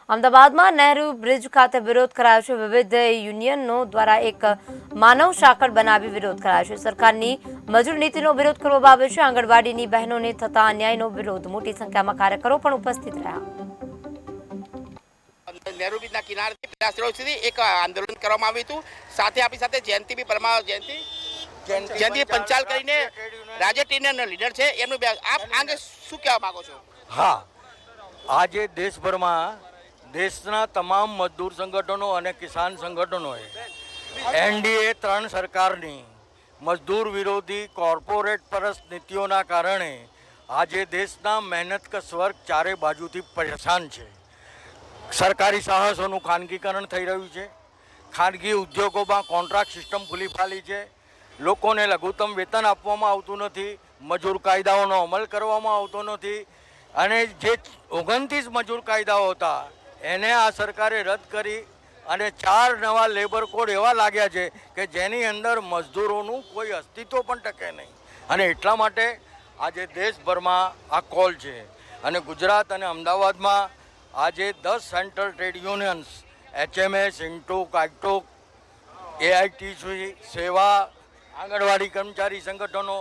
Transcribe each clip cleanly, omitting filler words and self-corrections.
અમદાવાદમાં નહેરુ બ્રિજ ખાતે વિરોધ કરાયો છે। વિવિધ યુનિયનો દ્વારા એક માનવ સાંકળ બનાવી વિરોધ કરાયો છે। સરકારની મજૂર નીતિનો વિરોધ કરવામાં આવ્યો છે। આંગણવાડીની બહેનોને થતા અન્યાયનો વિરોધ। મોટી સંખ્યામાં કાર્યકરો પણ ઉપસ્થિત રહ્યા। નહેરુ બ્રિજના કિનારેથી પચાસ રોડ સુધી એક આંદોલન કરવામાં આવ્યું હતું। સાથે આપણી સાથે જયંતિ બી પરમાર જયંતિ પંચાલ કરીને રાજ્ય ટીનના લીડર છે। એમનું આપ આગે શું કહેવા માંગો છો? હા, આજે દેશભરમાં દેશના તમામ મજદૂર સંગઠનો અને કિસાન સંગઠનોએ એનડીએ 3 સરકારની મજદૂર વિરોધી કોર્પોરેટ પરસ્ત નીતિઓના કારણે આજે દેશના મહેનતકશ વર્ગ ચારે બાજુથી પરેશાન છે। સરકારી સાહસોનું ખાનગીકરણ થઈ રહ્યું છે। ખાનગી ઉદ્યોગોમાં કોન્ટ્રાક્ટ સિસ્ટમ ખુલ્લી ફાલી છે। લોકોને લઘુત્તમ વેતન આપવામાં આવતું નથી। મજૂર કાયદાઓનો અમલ કરવામાં આવતો નથી અને જે 29 મજૂર કાયદાઓ હતા એને આ સરકારે રદ કરી અને 4 નવા લેબર કોડ એવા લાગ્યા છે કે જેની અંદર મજદૂરોનું કોઈ અસ્તિત્વ પણ ટકે નહીં। અને એટલા માટે આજે દેશભરમાં આ કોલ છે અને ગુજરાત અને અમદાવાદમાં આજે 10 central trade unions HMS, ઇન્ટોક, આઈટોક, AITC, સેવા, આંગણવાડી કર્મચારી સંગઠનો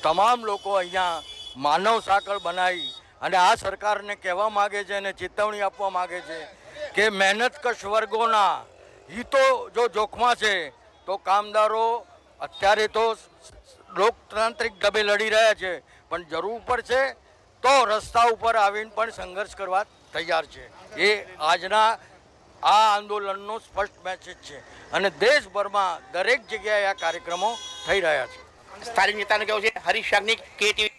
તમામ લોકો અહીંયા માનવ સાંકળ બનાવી અને આ સરકારને કહેવા માગે છે અને ચેતવણી આપવા માગે છે કે મહેનતકશ વર્ગોના હિતો જો જોખમાં છે તો કામદારો અત્યારે તો લોકતાંત્રિક ઢબે લડી રહ્યા છે પણ જરૂર પડશે તો રસ્તા ઉપર આવીને પણ સંઘર્ષ કરવા તૈયાર છે। એ આજના આ આંદોલનનો સ્પષ્ટ મેસેજ છે અને દેશભરમાં દરેક જગ્યાએ આ કાર્યક્રમો થઈ રહ્યા છે। સ્થાનિક નેતાનું કહેવું છે। હરીશ શાહની KTV